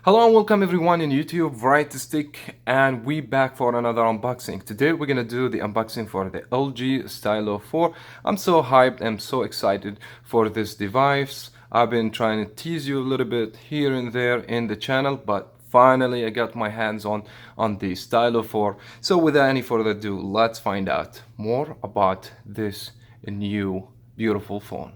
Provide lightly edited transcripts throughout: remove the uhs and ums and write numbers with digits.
Hello and welcome everyone in YouTube, Variety Stick, and we back for another unboxing. Today we're gonna do the unboxing for the LG Stylo 4. I'm so hyped, I'm so excited for this device. I've been trying to tease you a little bit here and there in the channel, but finally I got my hands on the Stylo 4. So without any further ado, let's find out more about this new beautiful phone.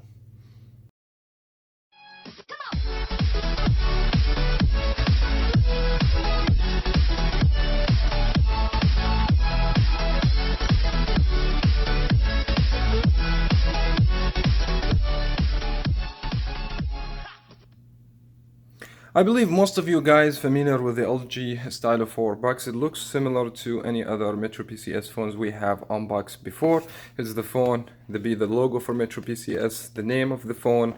I believe most of you guys familiar with the LG Stylo 4 box. It looks similar to any other metroPCS phones we have unboxed before. It's the phone, the logo for metroPCS, the name of the phone.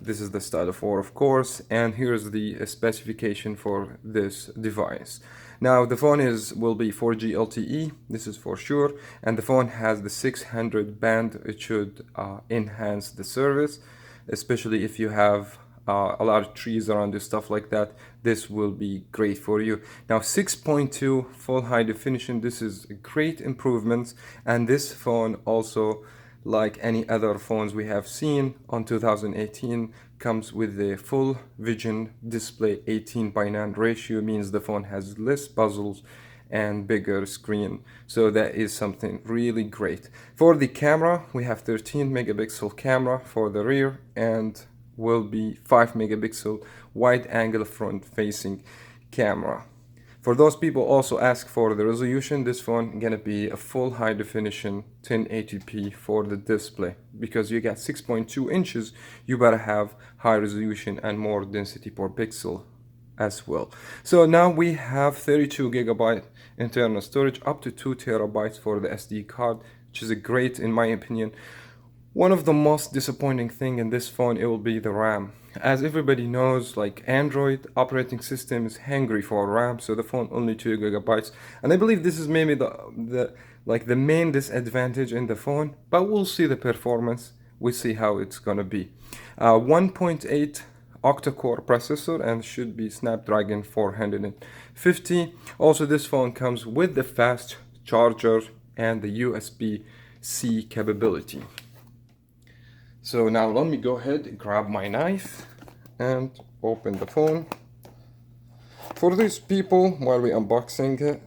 This is the Stylo 4, of course, and here's the specification for this device. Now the phone will be 4G LTE, this is for sure, and the phone has the 600 band. It should enhance the service, especially if you have a lot of trees around you, stuff like that. This will be great for you. Now 6.2 full high definition, this is a great improvements, and this phone also, like any other phones we have seen on 2018, comes with the full vision display. 18:9 ratio means the phone has less puzzles and bigger screen, so that is something really great. For the camera, we have 13 megapixel camera for the rear, and will be 5 megapixel wide angle front facing camera. For those people also ask for the resolution, this phone gonna be a full high definition 1080p for the display, because you got 6.2 inches, you better have high resolution and more density per pixel as well. So now we have 32 gigabyte internal storage, up to 2 terabytes for the SD card, which is a great, in my opinion. One of the most disappointing thing in this phone, it will be the RAM. As everybody knows, like Android operating system is hungry for RAM, so the phone only 2 gigabytes. And I believe this is maybe the main disadvantage in the phone, but we'll see the performance. We'll see how it's gonna be. 1.8 octa-core processor and should be Snapdragon 450. Also, this phone comes with the fast charger and the USB-C capability. So now let me go ahead and grab my knife and open the phone. For these people, while we're unboxing it,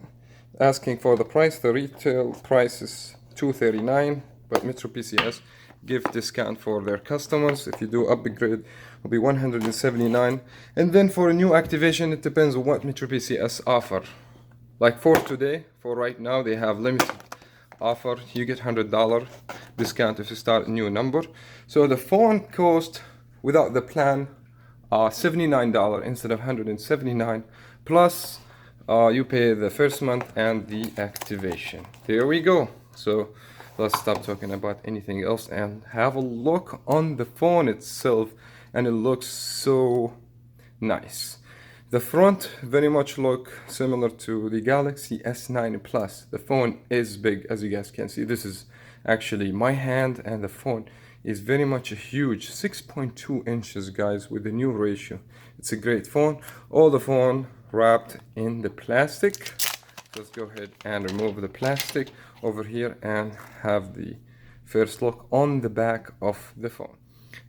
asking for the price, the retail price is $239, but metroPCS give discount for their customers. If you do upgrade, it'll be $179. And then for a new activation, it depends on what metroPCS offer. Like for today, for right now, they have limited offer. You get $100 discount if you start a new number. So the phone cost without the plan $79 instead of $179, plus you pay the first month and the activation. There we go. So let's stop talking about anything else and have a look on the phone itself, and it looks so nice. The front very much look similar to the Galaxy S9 Plus. The phone is big, as you guys can see. This is actually my hand, and the phone is very much a huge 6.2 inches, guys, with the new ratio. It's a great phone. All the phone wrapped in the plastic. Let's go ahead and remove the plastic over here and have the first look on the back of the phone.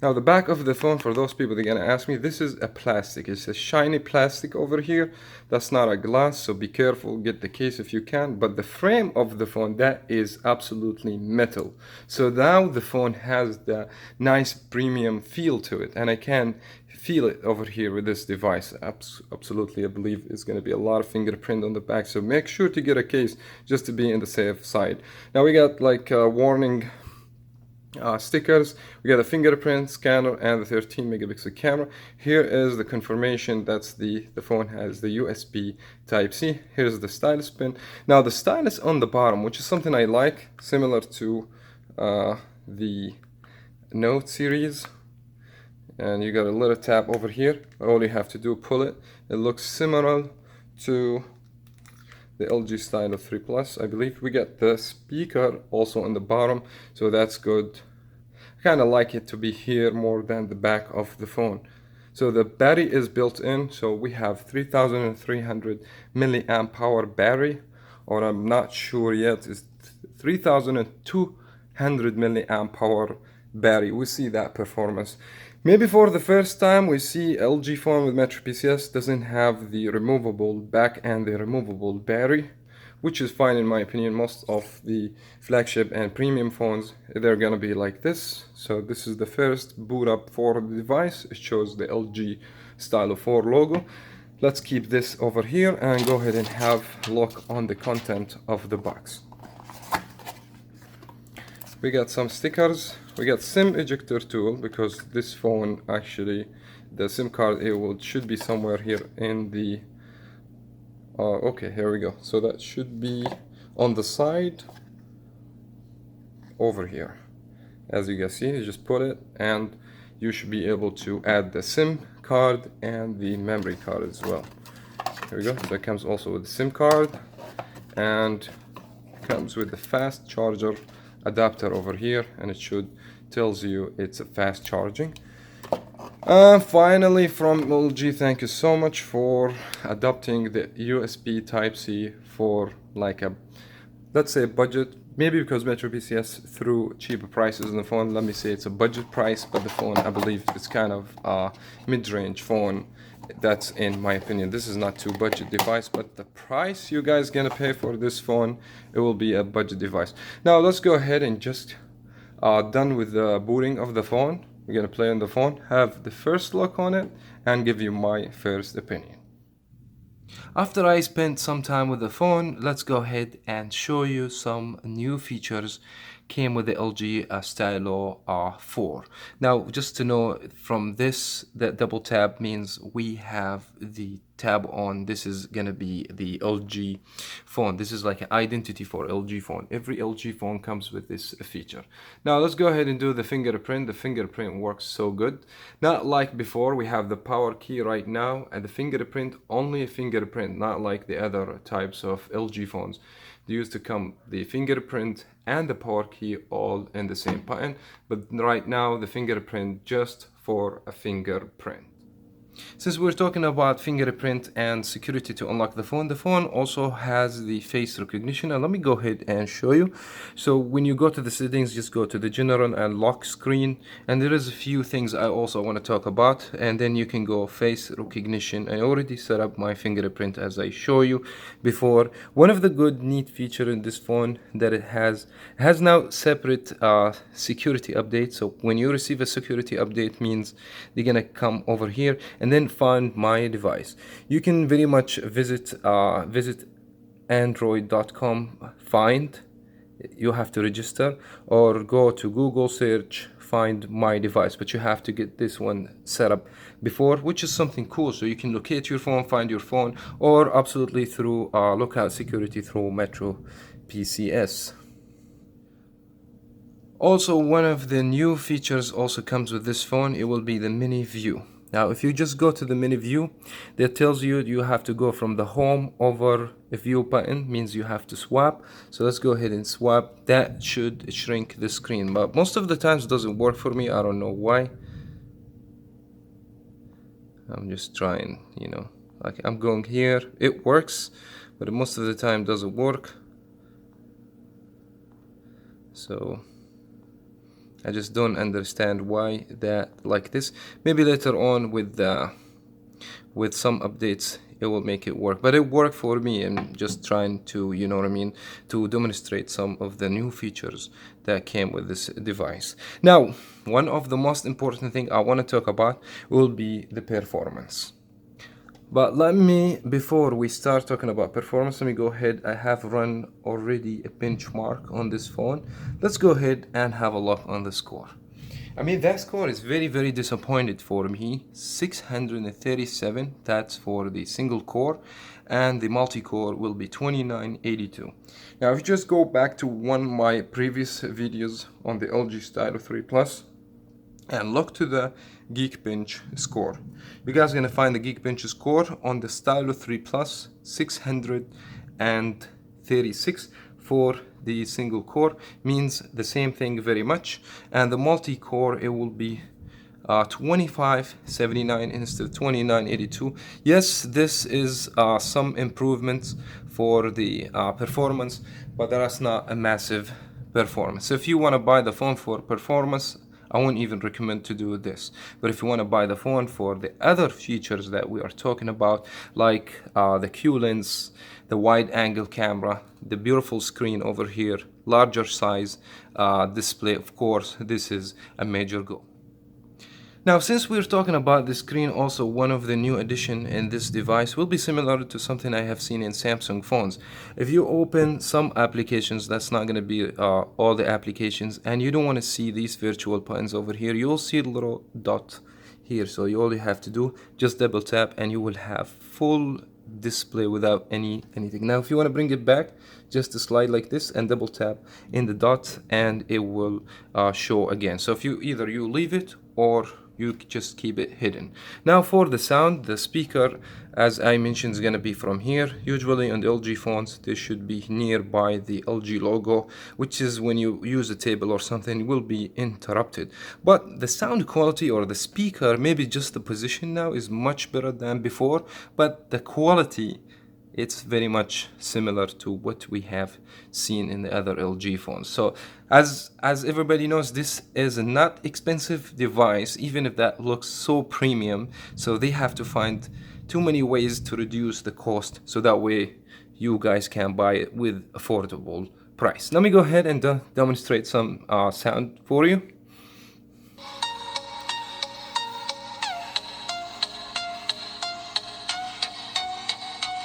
Now the back of the phone, for those people that are gonna ask me, this is a plastic. It's a shiny plastic over here. That's not a glass, so be careful, get the case if you can. But the frame of the phone, that is absolutely metal. So now the phone has the nice premium feel to it, and I can feel it over here with this device. Absolutely, I believe it's going to be a lot of fingerprint on the back, so make sure to get a case just to be in the safe side. Now we got like warning stickers, we got a fingerprint scanner and the 13 megapixel camera. Here is the confirmation that the phone has the USB Type-C. Here's the stylus pin. Now the stylus on the bottom, which is something I like, similar to the Note series, and you got a little tab over here. All you have to do, pull it. It looks similar to the LG Stylo 3 Plus, I believe. We got the speaker also on the bottom, so that's good. I kind of like it to be here more than the back of the phone. So the battery is built in, so we have 3300 milliamp hour battery, or I'm not sure yet, it's 3200 milliamp hour battery. We see that performance. Maybe for the first time we see LG phone with metroPCS doesn't have the removable back and the removable battery, which is fine in my opinion. Most of the flagship and premium phones, they're gonna be like this. So this is the first boot up for the device. It shows the LG Stylo 4 logo. Let's keep this over here and go ahead and have a look on the content of the box. We got some stickers. We got SIM ejector tool, because this phone actually, the SIM card should be somewhere here in the okay, here we go. So that should be on the side over here. As you guys see, you just put it and you should be able to add the SIM card and the memory card as well. Here we go. So it comes also with the SIM card and comes with the fast charger adapter over here, and it tells you it's a fast charging. Finally, from LG, thank you so much for adopting the USB Type-C for like a, let's say, budget. Maybe because metroPCS threw cheaper prices in the phone, let me say it's a budget price, but the phone, I believe, it's kind of a mid-range phone. That's in my opinion. This is not too budget device, but the price you guys gonna pay for this phone, it will be a budget device. Now let's go ahead and just done with the booting of the phone. We're gonna play on the phone, have the first look on it, and give you my first opinion. After I spent some time with the phone, let's go ahead and show you some new features came with the LG Stylo 4. Now, just to know from this, that double tap means we have the tab on. This is gonna be the LG phone. This is like an identity for LG phone. Every LG phone comes with this feature. Now let's go ahead and do the fingerprint. The fingerprint works so good. Not like before, we have the power key right now, and the fingerprint, only a fingerprint, not like the other types of LG phones. They used to come the fingerprint and the power key all in the same button, but right now the fingerprint just for a fingerprint. Since we're talking about fingerprint and security to unlock the phone also has the face recognition, and let me go ahead and show you. So when you go to the settings, just go to the general and lock screen, and there is a few things I also want to talk about, and then you can go face recognition. I already set up my fingerprint as I show you before. One of the good neat feature in this phone that it has now separate security updates. So when you receive a security update, means they're gonna come over here and then find my device. You can very much visit android.com, find, you have to register, or go to Google search, find my device, but you have to get this one set up before, which is something cool. So you can locate your phone, find your phone, or absolutely through lookout security through metroPCS. Also, one of the new features also comes with this phone. It will be the mini view. Now, if you just go to the mini view, that tells you you have to go from the home over a view button, means you have to swap. So let's go ahead and swap. That should shrink the screen, but most of the times it doesn't work for me. I don't know why. I'm just trying, you know, like I'm going here, it works, but most of the time it doesn't work. So I just don't understand why that like this. Maybe later on with some updates it will make it work, but it worked for me. I'm just trying to, you know what I mean, to demonstrate some of the new features that came with this device. Now, one of the most important thing I want to talk about will be the performance. But let me, before we start talking about performance, let me go ahead. I have run already a benchmark on this phone. Let's go ahead and have a look on the score. I mean, that score is very, very disappointed for me. 637, that's for the single core, and the multi-core will be 2982. Now, if you just go back to one of my previous videos on the LG Stylo 3 Plus, and look to the Geekbench score. You guys are gonna find the Geekbench score on the Stylo 3 Plus, 636 for the single core, means the same thing very much. And the multi-core, it will be 2579 instead of 2982. Yes, this is some improvements for the performance, but that's not a massive performance. So if you want to buy the phone for performance, I wouldn't even recommend to do this. But if you want to buy the phone for the other features that we are talking about, like the Q lens, the wide angle camera, the beautiful screen over here, larger size display, of course, this is a major goal. Now, since we're talking about the screen, also one of the new addition in this device will be similar to something I have seen in Samsung phones. If you open some applications, that's not going to be all the applications, and you don't want to see these virtual buttons over here, you'll see a little dot here. So all you have to do, just double tap and you will have full display without anything. Now, if you want to bring it back, just to slide like this and double tap in the dot and it will show again. So if you either you leave it or you just keep it hidden. Now for the sound, the speaker, as I mentioned, is going to be from here. Usually on the LG phones, they should be nearby the LG logo, which is when you use a table or something, will be interrupted. But the sound quality or the speaker, maybe just the position now is much better than before, but the quality, it's very much similar to what we have seen in the other LG phones. So as everybody knows, this is a not expensive device, even if that looks so premium. So they have to find too many ways to reduce the cost, so that way you guys can buy it with affordable price. Let me go ahead and demonstrate some sound for you.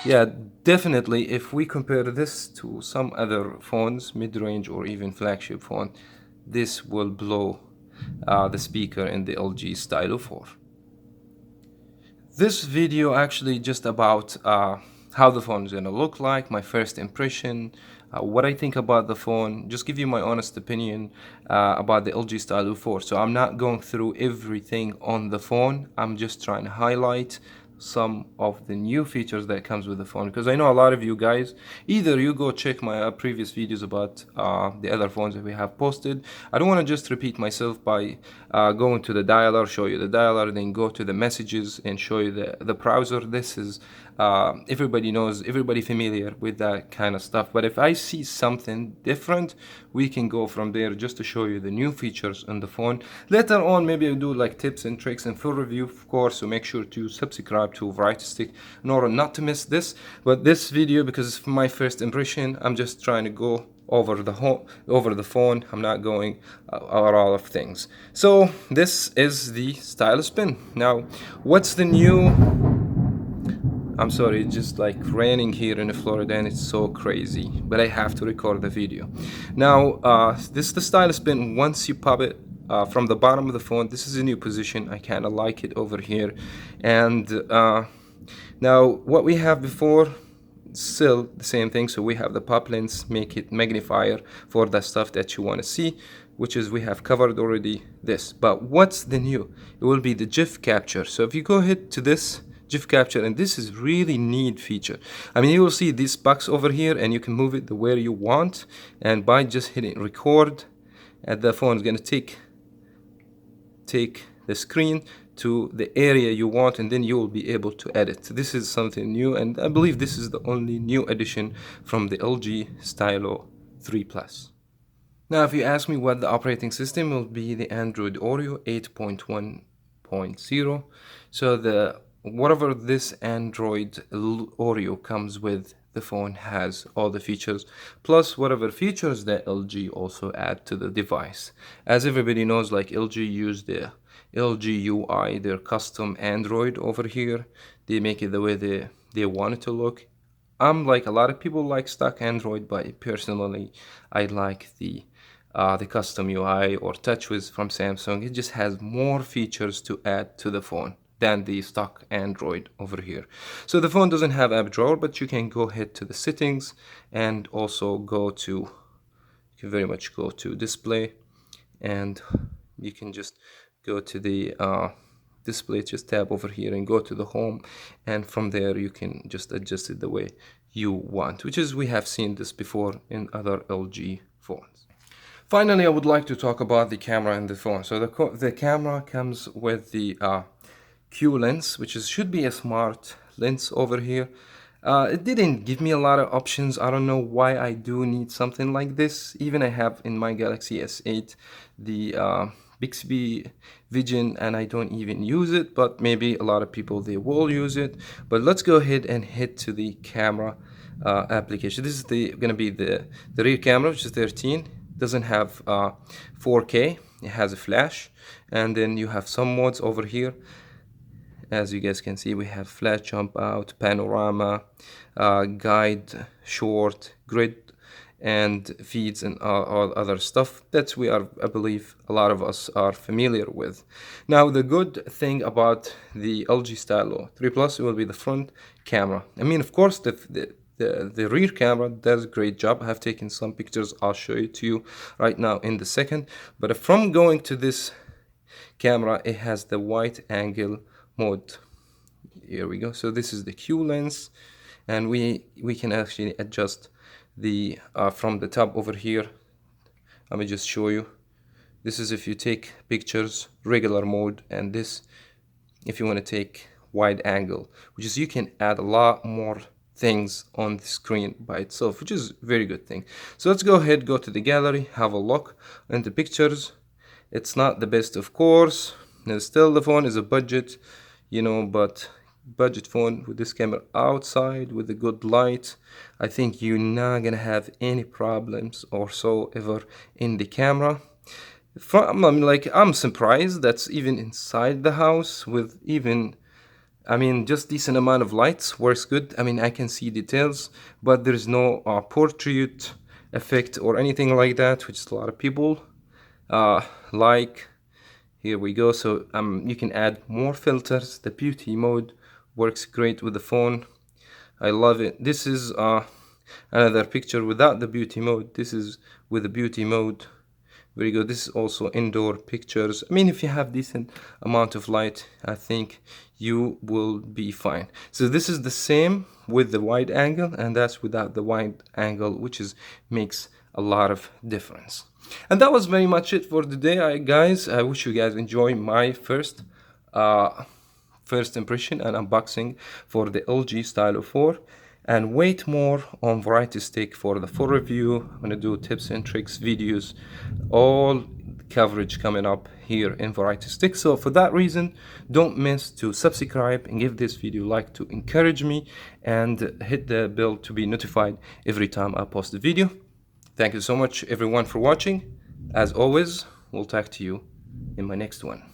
Yeah, definitely, if we compare this to some other phones, mid-range or even flagship phone, this will blow the speaker in the LG Stylo 4. This video actually just about how the phone is going to look like, my first impression, what I think about the phone, just give you my honest opinion about the LG Stylo 4. So I'm not going through everything on the phone, I'm just trying to highlight some of the new features that comes with the phone, because I know a lot of you guys, either you go check my previous videos about the other phones that we have posted. I don't want to just repeat myself by going to the dialer, show you the dialer, then go to the messages and show you the browser. This is everybody knows, everybody familiar with that kind of stuff. But if I see something different, we can go from there just to show you the new features on the phone. Later on, maybe I'll do like tips and tricks and full review, of course, so make sure to subscribe to Variety in order not to miss this. But this video, because it's my first impression, I'm just trying to go over the phone. I'm not going over all of things. So this is the stylus pen. Now, what's the new? I'm sorry, it's just like raining here in Florida and it's so crazy, but I have to record the video. Now, this is the stylus pen. Once you pop it from the bottom of the phone, this is a new position. I kind of like it over here. And now what we have before, still the same thing. So we have the pop lens, make it magnifier for the stuff that you want to see, which is we have covered already this. But what's the new? It will be the GIF capture. So if you go ahead to this GIF capture, and this is really neat feature. I mean, you will see this box over here and you can move it the way you want, and by just hitting record, and the phone is going to take the screen to the area you want, and then you will be able to edit. This is something new, and I believe this is the only new addition from the LG Stylo 3 Plus. Now, if you ask me what the operating system will be, the Android Oreo 8.1.0. So whatever this Android Oreo comes with, the phone has all the features, plus whatever features that LG also add to the device. As everybody knows, like LG use the LG UI, their custom Android over here. They make it the way they want it to look. I'm like a lot of people like stock Android, but personally I like the custom UI or TouchWiz from Samsung. It just has more features to add to the phone than the stock Android over here. So the phone doesn't have app drawer, but you can go ahead to the settings and also you can very much go to display, and you can just go to the display, just tab over here and go to the home, and from there you can just adjust it the way you want, which is we have seen this before in other LG phones. Finally, I would like to talk about the camera in the phone. So the camera comes with the Q lens, which should be a smart lens over here. It didn't give me a lot of options. I don't know why I do need something like this. Even I have in my Galaxy S8 the Bixby Vision, and I don't even use it, but maybe a lot of people, they will use it. But let's go ahead and head to the camera application. This is gonna be the rear camera, which is 13. Doesn't have 4K. It has a flash, and then you have some modes over here. As you guys can see, we have flash, jump out, panorama, guide, short, grid, and feeds, and all other stuff that I believe a lot of us are familiar with. Now, the good thing about the LG Stylo 3 Plus will be the front camera. I mean, of course, the rear camera does a great job. I have taken some pictures. I'll show it to you right now in the second. But from going to this camera, it has the wide angle mode. Here we go. So this is the Q lens, and we can actually adjust the from the top over here. Let me just show you. This is if you take pictures, regular mode, and this if you want to take wide angle, which is you can add a lot more things on the screen by itself, which is a very good thing. So let's go ahead, go to the gallery, have a look into pictures. It's not the best, of course. Now, still the phone is a budget, you know, but budget phone with this camera outside with a good light, I think you're not gonna have any problems or so ever in the camera. I'm surprised that's even inside the house with even, I mean, just decent amount of lights works good. I mean, I can see details, but there's no portrait effect or anything like that, which is a lot of people like. Here we go. So you can add more filters. The beauty mode works great with the phone. I love it. This is another picture without the beauty mode. This is with the beauty mode. Very good. This is also indoor pictures. I mean, if you have decent amount of light, I think you will be fine. So this is the same with the wide angle, and that's without the wide angle, which makes a lot of difference. And that was very much it for today, guys. I wish you guys enjoy my first impression and unboxing for the LG Stylo 4, and wait more on Variety Stick for the full review. I'm gonna do tips and tricks videos, all coverage coming up here in Variety Stick. So for that reason, don't miss to subscribe and give this video a like to encourage me, and hit the bell to be notified every time I post a video. Thank you so much everyone for watching. As always, we'll talk to you in my next one.